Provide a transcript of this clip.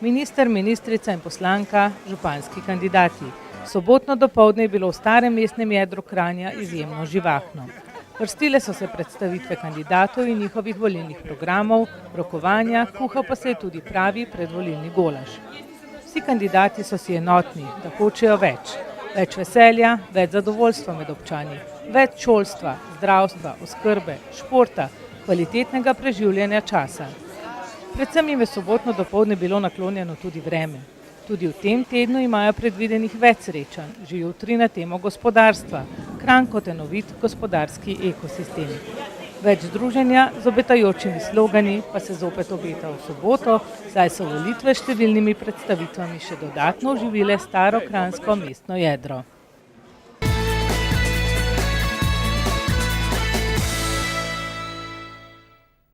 Minister, ministrica in poslanka, županski kandidati. Sobotno dopoldne je bilo v starem mestnem jedru Kranja izjemno živahno. Vrstile so se predstavitve kandidatov in njihovih volilnih programov, rokovanja, kuhal pa se je tudi pravi predvolilni golaž. Vsi kandidati so si enotni, da hočejo več. Več veselja, več zadovoljstva med občani, več šolstva, zdravstva, oskrbe, športa, kvalitetnega preživljanja časa. Predvsem jim je sobotno dopoldne bilo naklonjeno tudi vreme. Tudi v tem tednu imajo predvidenih več srečanj, že jutri na temo gospodarstva, Kranj kot enovit gospodarski ekosistem. Več združenja z obetajočimi slogani pa se zopet obeta v soboto, saj so volitve s številnimi predstavitvami še dodatno oživile staro kranjsko mestno jedro.